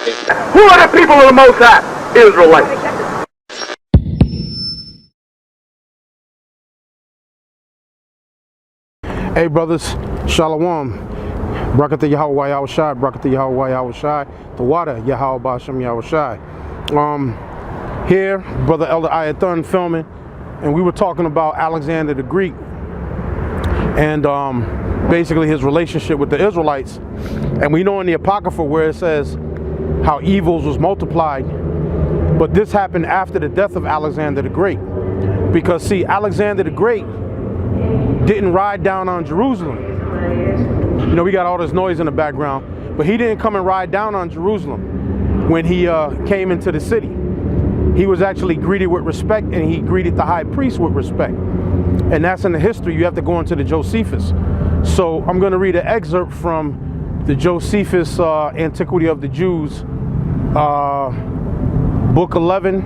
Who are the people of the Most High? Israelites. Hey brothers, Shalom. Brakata Yahweh Yahushai, Brakata Yahweh Yahushai, the water Yahweh Bashem Yahushai. Here, Brother Elder Ayathun filming, and we were talking about Alexander the Greek and basically his relationship with the Israelites. And we know in the Apocrypha where it says how evils was multiplied, but this happened after the death of Alexander the Great. Because see, Alexander the Great didn't ride down on Jerusalem. You know, we got all this noise in the background, but he didn't come and ride down on Jerusalem when he came into the city. He was actually greeted with respect, and he greeted the high priest with respect. And that's in the history. You have to go into the Josephus. So I'm going to read an excerpt from the Josephus Antiquity of the Jews, book 11,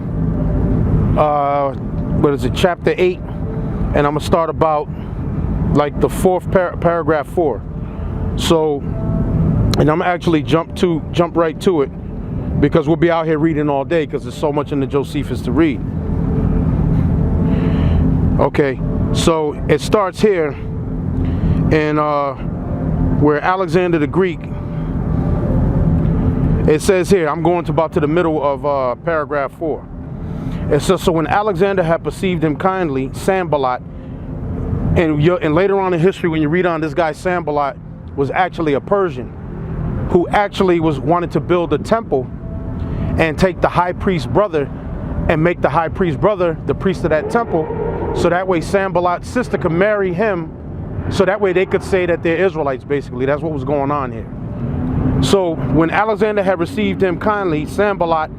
what is it, chapter 8, and I'm going to start about like the fourth paragraph 4. So, and I'm actually jump right to it, because we'll be out here reading all day because there's so much in the Josephus to read. Okay, so it starts here in where Alexander the Greek, it says here, I'm going to about to the middle of paragraph 4. It says, so when Alexander had perceived him kindly, Sanballat, and later on in history, when you read on, this guy Sanballat was actually a Persian who actually wanted to build a temple and take the high priest's brother and make the high priest's brother the priest of that temple, so that way Sanballat's sister could marry him, so that way they could say that they're Israelites. Basically, that's what was going on here. So when Alexander had received him kindly, Sanballat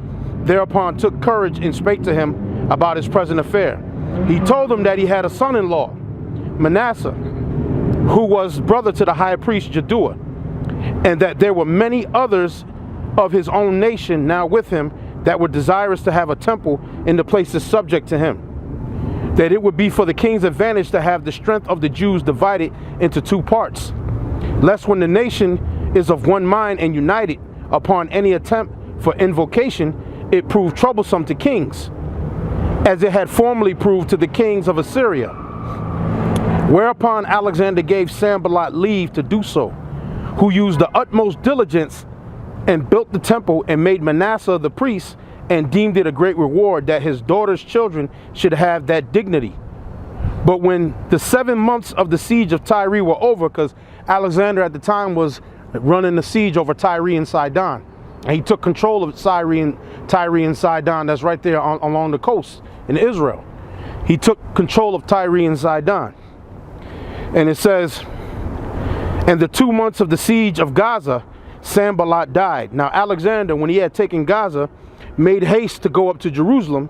thereupon took courage and spake to him about his present affair. He told him that he had a son-in-law, Manasseh, who was brother to the high priest Jaddua, and that there were many others of his own nation now with him that were desirous to have a temple in the places subject to him, that it would be for the king's advantage to have the strength of the Jews divided into 2 parts, lest when the nation is of one mind and united upon any attempt for invocation, it prove troublesome to kings, as it had formerly proved to the kings of Assyria. Whereupon Alexander gave Sanballat leave to do so, who used the utmost diligence and built the temple and made Manasseh the priest, and deemed it a great reward that his daughter's children should have that dignity. But when the 7 months of the siege of Tyre were over, because Alexander at the time was running the siege over Tyre and Sidon, and he took control of Tyre and Sidon, that's right there along the coast in Israel. He took control of Tyre and Sidon. And it says, and the 2 months of the siege of Gaza, Sanballat died. Now Alexander, when he had taken Gaza, made haste to go up to Jerusalem,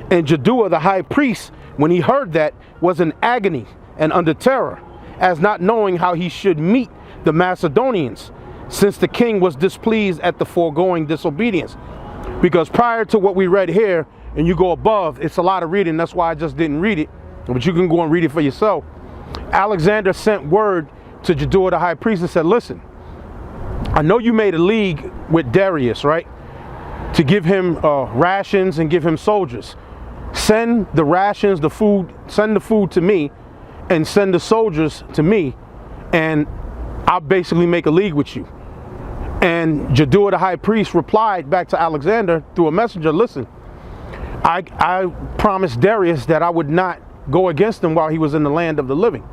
and Jaddua the high priest, when he heard that, was in agony and under terror, as not knowing how he should meet the Macedonians, since the king was displeased at the foregoing disobedience. Because prior to what we read here, and you go above, it's a lot of reading, that's why I just didn't read it, but you can go and read it for yourself. Alexander sent word to Jaddua the high priest and said, listen, I know you made a league with Darius, right, to give him rations and give him soldiers. Send the rations, the food, send the food to me, and send the soldiers to me, and I'll basically make a league with you. And Jaddua the high priest replied back to Alexander through a messenger, listen, I promised Darius that I would not go against him while he was in the land of the living.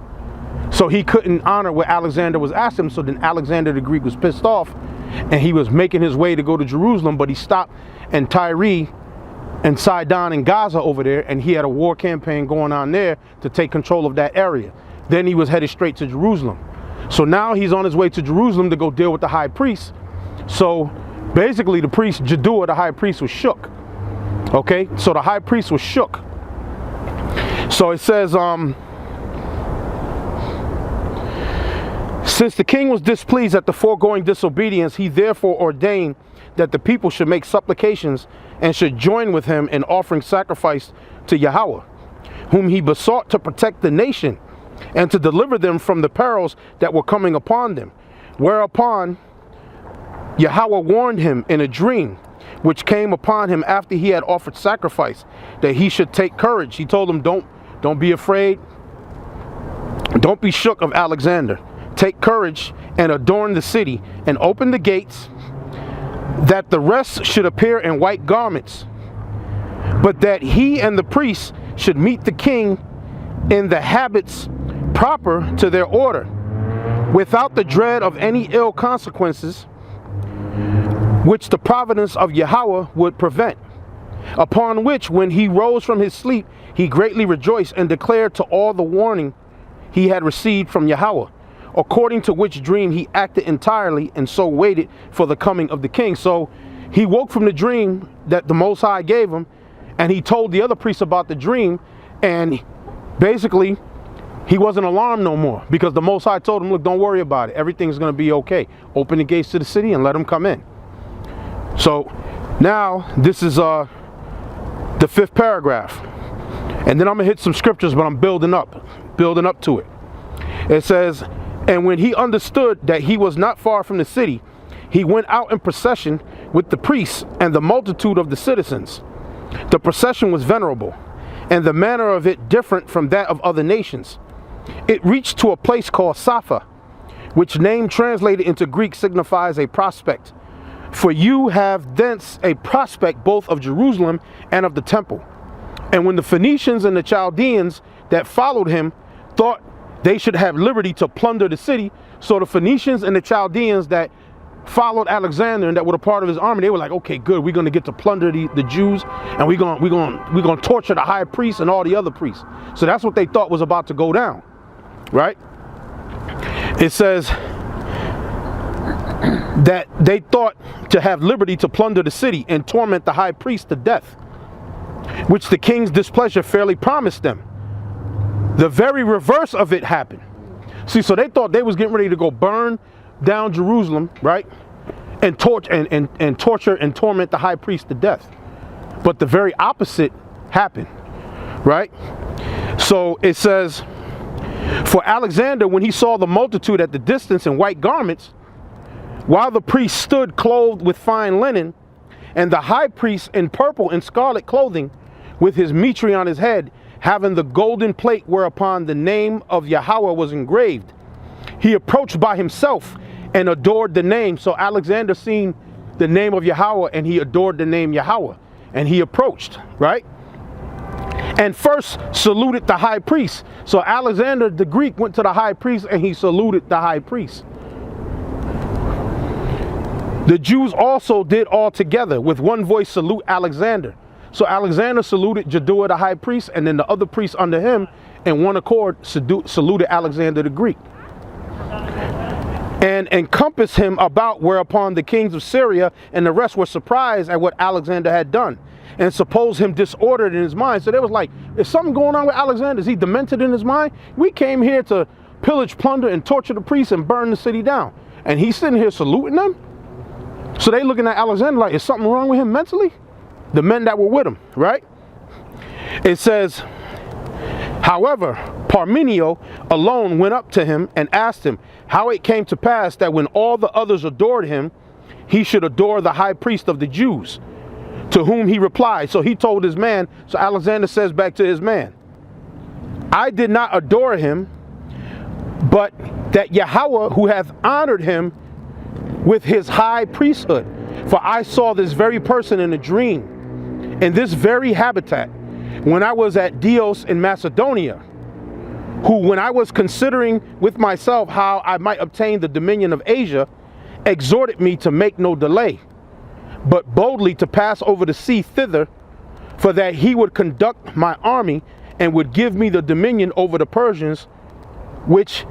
So he couldn't honor what Alexander was asking him. So then Alexander the Greek was pissed off, and he was making his way to go to Jerusalem, but he stopped in Tyre and Sidon and Gaza over there, and he had a war campaign going on there to take control of that area. Then he was headed straight to Jerusalem. So now he's on his way to Jerusalem to go deal with the high priest. So basically the priest, Jaddua the high priest, was shook. Okay, so the high priest was shook. So it says, since the king was displeased at the foregoing disobedience, he therefore ordained that the people should make supplications and should join with him in offering sacrifice to Yahweh, whom he besought to protect the nation and to deliver them from the perils that were coming upon them. Whereupon Yahweh warned him in a dream, which came upon him after he had offered sacrifice, that he should take courage. He told him, don't be afraid. Don't be shook of Alexander. Take courage and adorn the city and open the gates, that the rest should appear in white garments, but that he and the priests should meet the king in the habits proper to their order, without the dread of any ill consequences, which the providence of Yahweh would prevent. Upon which, when he rose from his sleep, he greatly rejoiced and declared to all the warning he had received from Yahweh, according to which dream he acted entirely, and so waited for the coming of the king. So he woke from the dream that the Most High gave him, and he told the other priests about the dream, and basically he wasn't alarmed no more, because the Most High told him, look, don't worry about it. Everything's going to be okay. Open the gates to the city and let them come in. So now this is the 5th paragraph. And then I'm going to hit some scriptures, but I'm building up to it. It says, and when he understood that he was not far from the city, he went out in procession with the priests and the multitude of the citizens. The procession was venerable, and the manner of it different from that of other nations. It reached to a place called Sapha, which name translated into Greek signifies a prospect. For you have thence a prospect both of Jerusalem and of the temple. And when the Phoenicians and the Chaldeans that followed him thought they should have liberty to plunder the city, so the Phoenicians and the Chaldeans that followed Alexander and that were a part of his army, they were like, okay, good, we're going to get to plunder the Jews, and we're going to torture the high priest and all the other priests. So that's what they thought was about to go down, right? It says that they thought to have liberty to plunder the city and torment the high priest to death, which the king's displeasure fairly promised them. The very reverse of it happened. See, so they thought they was getting ready to go burn down Jerusalem, right? And torture and torment the high priest to death. But the very opposite happened, right? So it says, for Alexander, when he saw the multitude at the distance in white garments, while the priest stood clothed with fine linen, and the high priest in purple and scarlet clothing, with his mitre on his head, having the golden plate whereupon the name of Yahweh was engraved, he approached by himself and adored the name. So Alexander seen the name of Yahweh, and he adored the name Yahweh, and he approached, right? And first saluted the high priest. So Alexander the Greek went to the high priest and he saluted the high priest. The Jews also did all together with one voice salute Alexander. So Alexander saluted Jaddua the high priest, and then the other priests under him in one accord saluted Alexander the Greek, and encompassed him about, whereupon the kings of Syria and the rest were surprised at what Alexander had done, and supposed him disordered in his mind. So they was like, is something going on with Alexander? Is he demented in his mind? We came here to pillage, plunder, and torture the priests and burn the city down, and he's sitting here saluting them? So they looking at Alexander like, is something wrong with him mentally? The men that were with him, right? It says, however, Parmenio alone went up to him and asked him how it came to pass that when all the others adored him, he should adore the high priest of the Jews, to whom he replied. So he told his man, so Alexander says back to his man, I did not adore him, but that Yahweh, who hath honored him with his high priesthood. For I saw this very person in a dream, in this very habitat, when I was at Dios in Macedonia, who, when I was considering with myself how I might obtain the dominion of Asia, exhorted me to make no delay, but boldly to pass over the sea thither, for that he would conduct my army and would give me the dominion over the Persians, which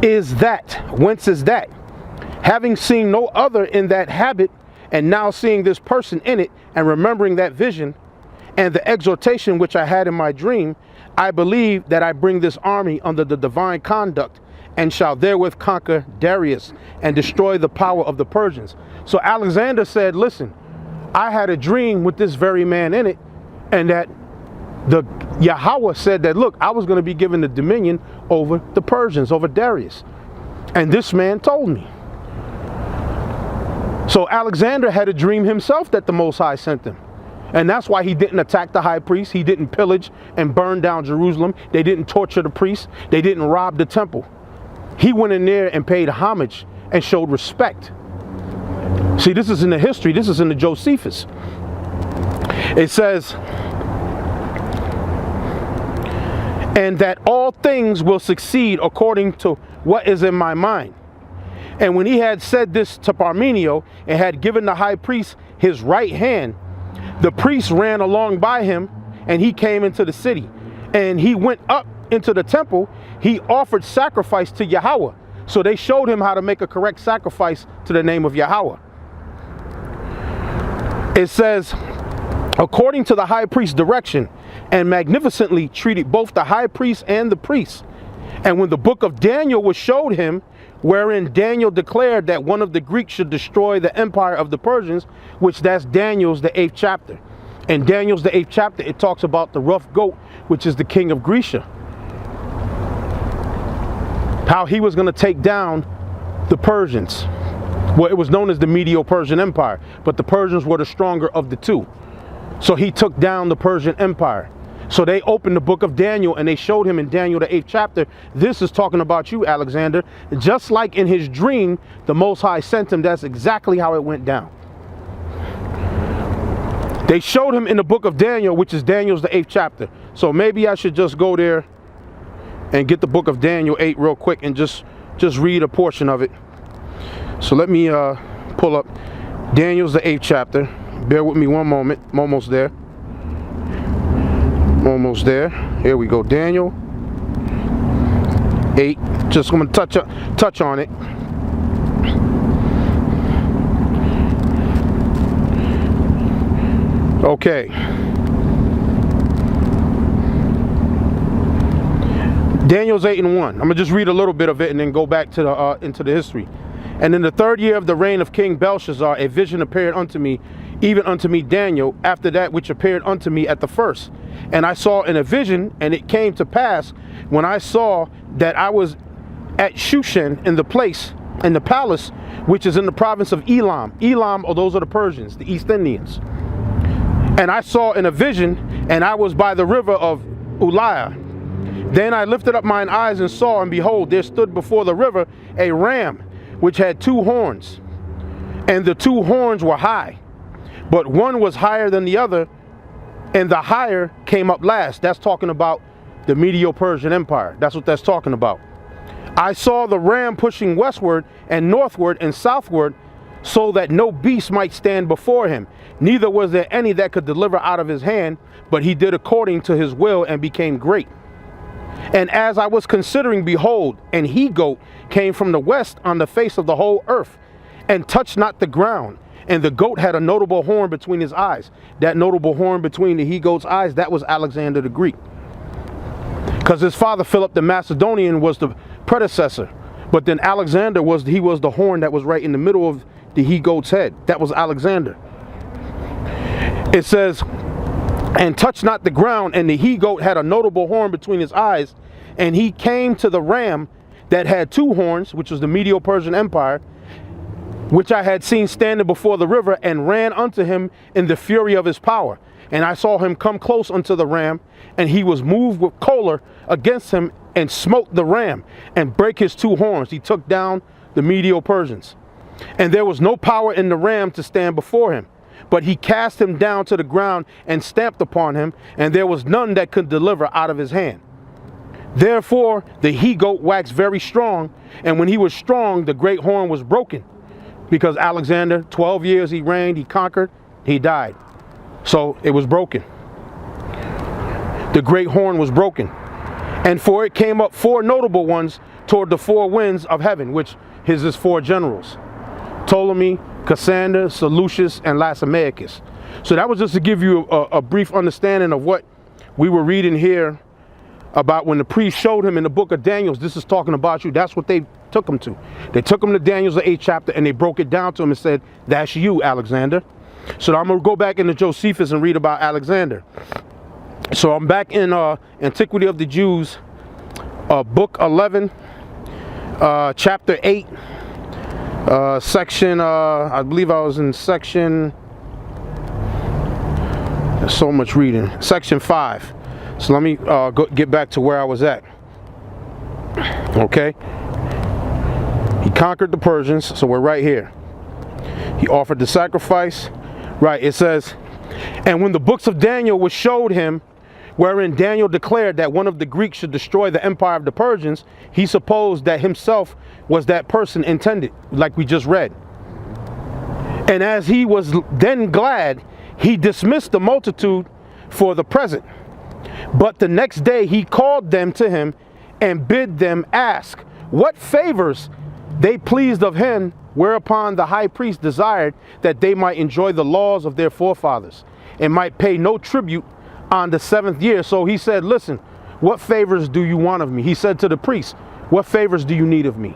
is that, whence is that? Having seen no other in that habit, and now seeing this person in it, and remembering that vision, and the exhortation which I had in my dream, I believe that I bring this army under the divine conduct, and shall therewith conquer Darius, and destroy the power of the Persians. So Alexander said, listen, I had a dream with this very man in it, and that the Yahweh said that, look, I was going to be given the dominion over the Persians, over Darius. And this man told me. So Alexander had a dream himself that the Most High sent him. And that's why he didn't attack the high priest. He didn't pillage and burn down Jerusalem. They didn't torture the priests. They didn't rob the temple. He went in there and paid homage and showed respect. See, this is in the history. This is in the Josephus. It says, and that all things will succeed according to what is in my mind. And when he had said this to Parmenio and had given the high priest his right hand, the priest ran along by him, and he came into the city. And he went up into the temple. He offered sacrifice to Yahweh. So they showed him how to make a correct sacrifice to the name of Yahweh. It says, according to the high priest's direction, and magnificently treated both the high priest and the priests. And when the book of Daniel was showed him, wherein Daniel declared that one of the Greeks should destroy the empire of the Persians, which that's Daniel's the 8th chapter. In Daniel's the 8th chapter, it talks about the rough goat, which is the king of Grecia. How he was going to take down the Persians. Well, it was known as the Medo-Persian Empire, but the Persians were the stronger of the two. So he took down the Persian Empire. So they opened the book of Daniel and they showed him in Daniel the 8th chapter, this is talking about you, Alexander. Just like in his dream, the Most High sent him. That's exactly how it went down. They showed him in the book of Daniel, which is Daniel's the 8th chapter. So maybe I should just go there and get the book of Daniel 8 real quick and just read a portion of it. So let me pull up Daniel's the 8th chapter. Bear with me one moment. I'm almost there. Almost there. Here we go. Daniel 8. Just going to touch on it. Okay. Daniel's 8:1. I'm gonna just read a little bit of it and then go back to the into the history. And in the 3rd year of the reign of King Belshazzar, a vision appeared unto me, even unto me Daniel, after that which appeared unto me at the first. And I saw in a vision, and it came to pass, when I saw that I was at Shushan in the palace, which is in the province of Elam. Elam, or those are the Persians, the East Indians. And I saw in a vision, and I was by the river of Uliah. Then I lifted up mine eyes and saw, and behold, there stood before the river a ram, which had 2 horns. And the 2 horns were high, but one was higher than the other, and the higher came up last. That's talking about the Medo-Persian Empire. That's what that's talking about. I saw the ram pushing westward and northward and southward, so that no beast might stand before him. Neither was there any that could deliver out of his hand, but he did according to his will and became great. And as I was considering, behold, an he-goat came from the west on the face of the whole earth, and touched not the ground. And the goat had a notable horn between his eyes. That notable horn between the he-goat's eyes, that was Alexander the Greek. Because his father, Philip the Macedonian, was the predecessor. But then Alexander was the horn that was right in the middle of the he-goat's head. That was Alexander. It says, and touched not the ground, and the he-goat had a notable horn between his eyes, and he came to the ram that had 2 horns, which was the Medo-Persian Empire, which I had seen standing before the river, and ran unto him in the fury of his power. And I saw him come close unto the ram, and he was moved with choler against him, and smote the ram, and brake his 2 horns. He took down the Medo-Persians. And there was no power in the ram to stand before him, but he cast him down to the ground and stamped upon him, and there was none that could deliver out of his hand. Therefore the he-goat waxed very strong, and when he was strong, the great horn was broken. Because Alexander, 12 years he reigned, he conquered, he died. So it was broken. The great horn was broken. And for it came up 4 notable ones toward the 4 winds of heaven, which is his 4 generals: Ptolemy, Cassander, Seleucus, and Lysimachus. So that was just to give you a brief understanding of what we were reading here about when the priest showed him in the book of Daniel. This is talking about you. That's what they took him to. They took him to Daniel's 8th chapter, and they broke it down to him and said, that's you, Alexander. So I'm going to go back into Josephus and read about Alexander. So I'm back in Antiquity of the Jews, book 11, chapter 8. Section, I believe I was in section, there's so much reading, section 5. So let me get back to where I was at. Okay. He conquered the Persians, so we're right here. He offered the sacrifice. Right, it says, and when the books of Daniel was showed him, wherein Daniel declared that one of the Greeks should destroy the empire of the Persians, he supposed that himself was that person intended, like we just read. And as he was then glad, he dismissed the multitude for the present. But the next day he called them to him and bid them ask what favors they pleased of him, whereupon the high priest desired that they might enjoy the laws of their forefathers and might pay no tribute on the 7th year. So he said, listen, what favors do you want of me? He said to the priest, what favors do you need of me?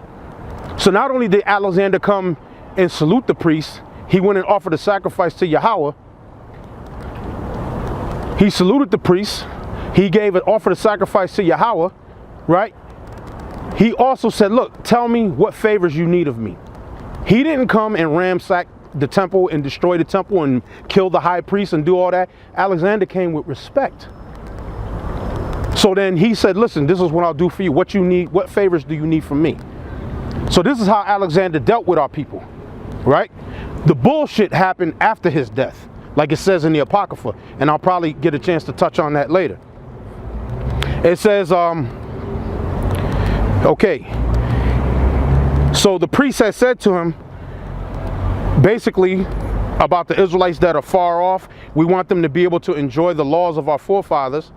So not only did Alexander come and salute the priest, he went and offered a sacrifice to Yahweh. He saluted the priest. He offered a sacrifice to Yahweh, right? He also said, look, tell me what favors you need of me. He didn't come and ransack the temple and destroy the temple and kill the high priest and do all that. Alexander came with respect. So then he said, listen, this is what I'll do for you. What you need, what favors do you need from me? So this is how Alexander dealt with our people, right? The bullshit happened after his death, like it says in the Apocrypha. And I'll probably get a chance to touch on that later. It says, okay, so the priest had said to him, basically, about the Israelites that are far off, we want them to be able to enjoy the laws of our forefathers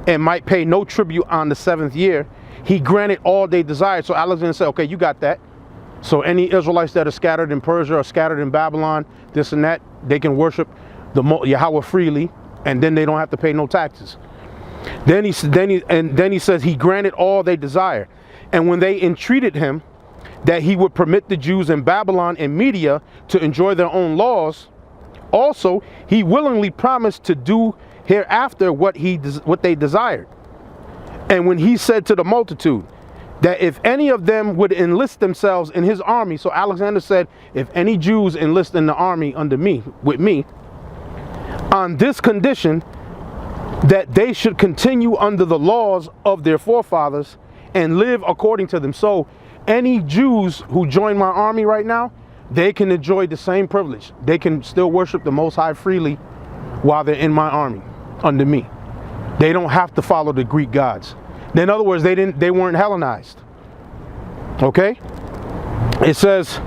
and might pay no tribute on the 7th year. He granted all they desired. So Alexander said, okay, you got that. So any Israelites that are scattered in Persia or scattered in Babylon, this and that, they can worship the Yahweh freely, and then they don't have to pay no taxes. Then he says he granted all they desire. And when they entreated him that he would permit the Jews in Babylon and Media to enjoy their own laws, also he willingly promised to do hereafter what they desired. And when he said to the multitude that if any of them would enlist themselves in his army, so Alexander said, if any Jews enlist in the army under me, with me, on this condition, that they should continue under the laws of their forefathers and live according to them. So any Jews who join my army right now, they can enjoy the same privilege. They can still worship the Most High freely while they're in my army under me. They don't have to follow the Greek gods. In other words, they weren't Hellenized. Okay? It says,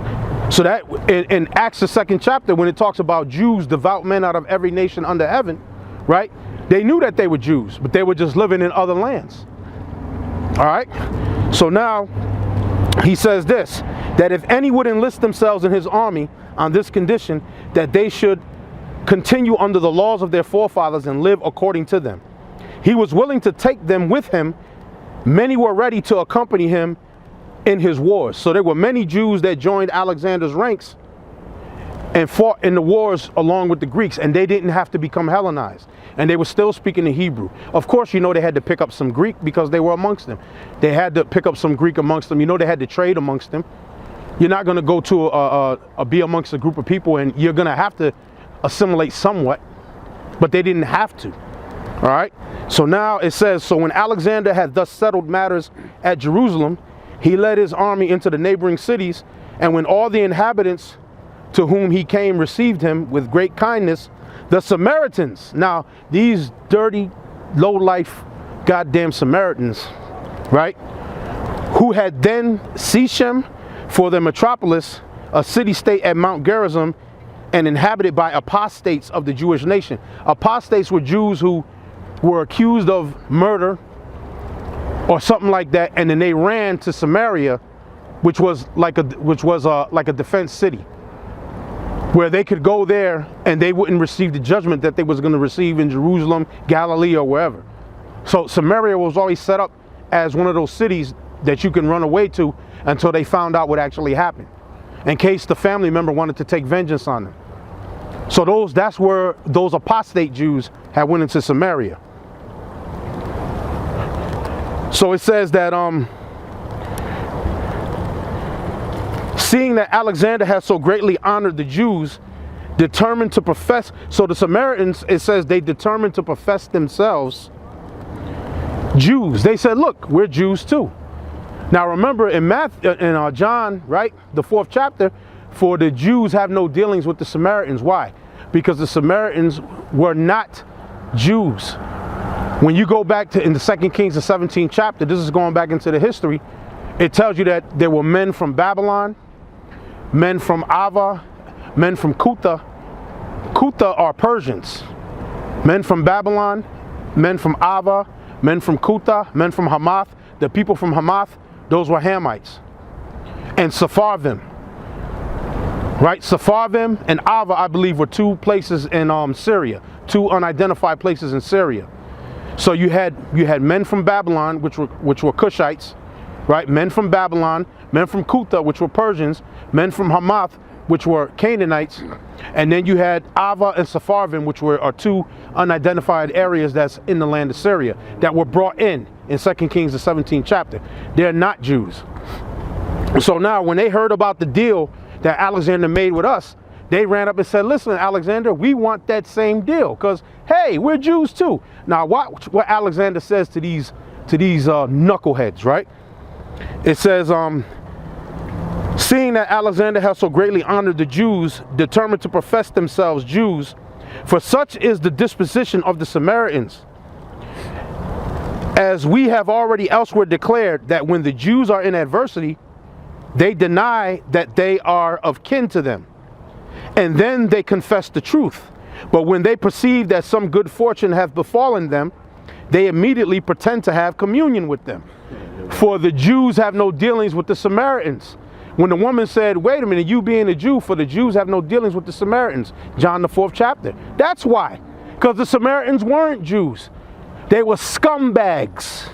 so that in Acts the 2nd chapter, when it talks about Jews, devout men out of every nation under heaven, right? They knew that they were Jews, but they were just living in other lands. All right? So now he says this, that if any would enlist themselves in his army on this condition, that they should continue under the laws of their forefathers and live according to them. He was willing to take them with him. Many were ready to accompany him in his wars. So there were many Jews that joined Alexander's ranks and fought in the wars along with the Greeks, and they didn't have to become Hellenized. And they were still speaking the Hebrew. Of course, you know, they had to pick up some Greek because they were amongst them. They had to pick up some Greek amongst them. You know, they had to trade amongst them. You're not going to go to be amongst a group of people and you're going to have to assimilate somewhat, but they didn't have to. All right. So now it says, so when Alexander had thus settled matters at Jerusalem, he led his army into the neighboring cities. And when all the inhabitants to whom he came received him with great kindness, the Samaritans, now these dirty, low-life, goddamn Samaritans, right, who had then Shechem for their metropolis, a city-state at Mount Gerizim, and inhabited by apostates of the Jewish nation. Apostates were Jews who were accused of murder or something like that, and then they ran to Samaria, which was like a defense city, where they could go there and they wouldn't receive the judgment that they was going to receive in Jerusalem, Galilee, or wherever. So Samaria was always set up as one of those cities that you can run away to until they found out what actually happened, in case the family member wanted to take vengeance on them. So that's where those apostate Jews had went into Samaria. So it says that Seeing that Alexander has so greatly honored the Jews, determined to profess. So the Samaritans, it says they determined to profess themselves Jews. They said, look, we're Jews too. Now remember in John, right, the 4th chapter, for the Jews have no dealings with the Samaritans. Why? Because the Samaritans were not Jews. When you go back to in the 2 Kings, the 17th chapter, this is going back into the history, it tells you that there were men from Babylon, men from Ava, men from Kutha. Kutha are Persians. Men from Babylon, men from Ava, men from Kutha, men from Hamath. The people from Hamath, those were Hamites. And Sepharvim. Right? Sepharvim and Ava, I believe, were 2 places in Syria. 2 unidentified places in Syria. So you had men from Babylon, which were Cushites, right? Men from Babylon, men from Kutha, which were Persians, men from Hamath, which were Canaanites, and then you had Ava and Sepharvim, which are 2 unidentified areas that's in the land of Syria that were brought in 2 Kings, the 17th chapter. They're not Jews. So now when they heard about the deal that Alexander made with us, they ran up and said, listen, Alexander, we want that same deal because, hey, we're Jews too. Now watch what Alexander says to these knuckleheads, right? It says, seeing that Alexander has so greatly honored the Jews, determined to profess themselves Jews, for such is the disposition of the Samaritans. As we have already elsewhere declared that when the Jews are in adversity, they deny that they are of kin to them, and then they confess the truth. But when they perceive that some good fortune hath befallen them, they immediately pretend to have communion with them. For the Jews have no dealings with the Samaritans. When the woman said, wait a minute, you being a Jew, for the Jews have no dealings with the Samaritans. John the 4th chapter. That's why. Because the Samaritans weren't Jews. They were scumbags.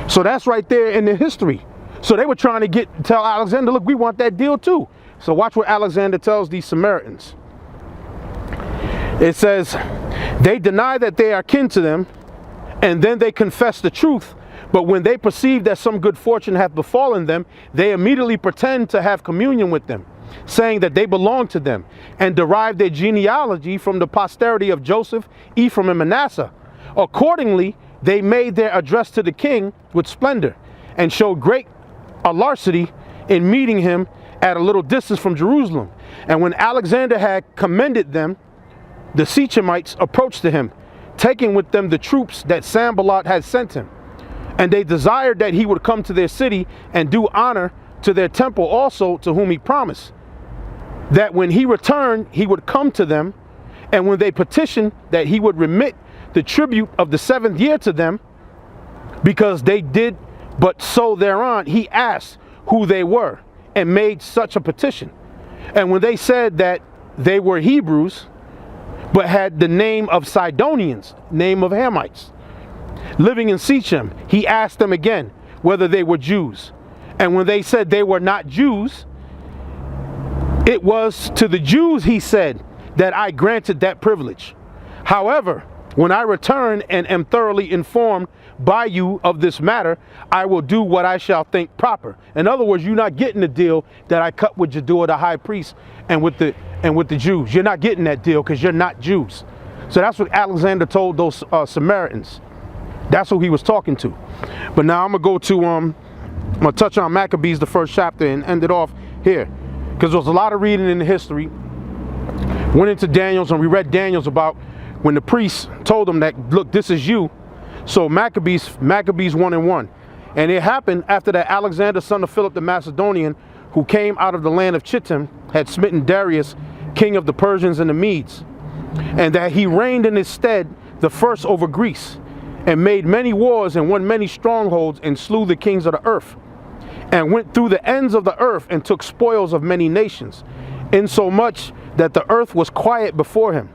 So that's right there in the history. So they were trying to tell Alexander, look, we want that deal too. So watch what Alexander tells these Samaritans. It says, they deny that they are kin to them, and then they confess the truth. But when they perceive that some good fortune hath befallen them, they immediately pretend to have communion with them, saying that they belong to them, and derive their genealogy from the posterity of Joseph, Ephraim, and Manasseh. Accordingly, they made their address to the king with splendor, and showed great alacrity in meeting him at a little distance from Jerusalem. And when Alexander had commended them, the Shechemites approached to him, taking with them the troops that Sanballat had sent him. And they desired that he would come to their city and do honor to their temple also, to whom he promised, that when he returned, he would come to them. And when they petitioned that he would remit the tribute of the 7th year to them, because they did but so thereon, he asked who they were, and made such a petition. And when they said that they were Hebrews, but had the name of Sidonians, name of Hamites, living in Shechem, he asked them again whether they were Jews. And when they said they were not Jews, it was to the Jews, he said, that I granted that privilege. However, when I return and am thoroughly informed by you of this matter, I will do what I shall think proper. In other words, you're not getting the deal that I cut with Jaddua the high priest and with the Jews. You're not getting that deal because you're not Jews. So that's what Alexander told those Samaritans. That's who he was talking to. But now I'm gonna go to I'm gonna touch on Maccabees, the 1st chapter, and end it off here, because there was a lot of reading in the history. Went into Daniel's, and we read Daniel's about when the priests told him that, look, this is you. So Maccabees 1:1. And it happened after that Alexander, son of Philip the Macedonian, who came out of the land of Chittim, had smitten Darius, king of the Persians and the Medes, and that he reigned in his stead the first over Greece, and made many wars and won many strongholds, and slew the kings of the earth, and went through the ends of the earth, and took spoils of many nations, insomuch that the earth was quiet before him.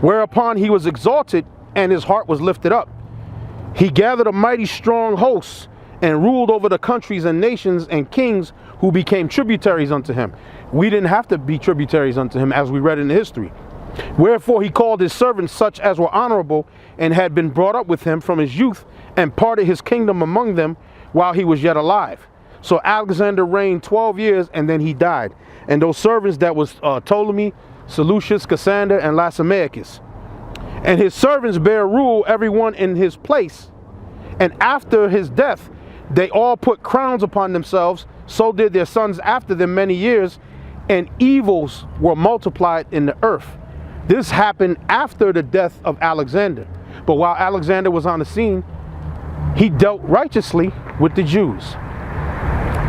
Whereupon he was exalted, and his heart was lifted up. He gathered a mighty strong host, and ruled over the countries and nations and kings who became tributaries unto him. We didn't have to be tributaries unto him, as we read in the history. Wherefore he called his servants such as were honorable, and had been brought up with him from his youth, and parted his kingdom among them while he was yet alive. So Alexander reigned 12 years and then he died. And those servants that was Ptolemy, Seleucus, Cassander, and Lysimachus. And his servants bear rule, everyone in his place. And after his death, they all put crowns upon themselves. So did their sons after them many years. And evils were multiplied in the earth. This happened after the death of Alexander. But while Alexander was on the scene, he dealt righteously with the Jews.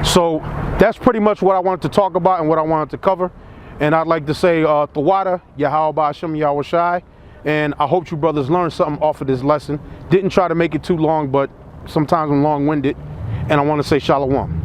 So that's pretty much what I wanted to talk about and what I wanted to cover. And I'd like to say, Tawada, Yahweh Ba'ashem Yahweh Shai. And I hope you brothers learned something off of this lesson. Didn't try to make it too long, but sometimes I'm long-winded. And I want to say Shalom.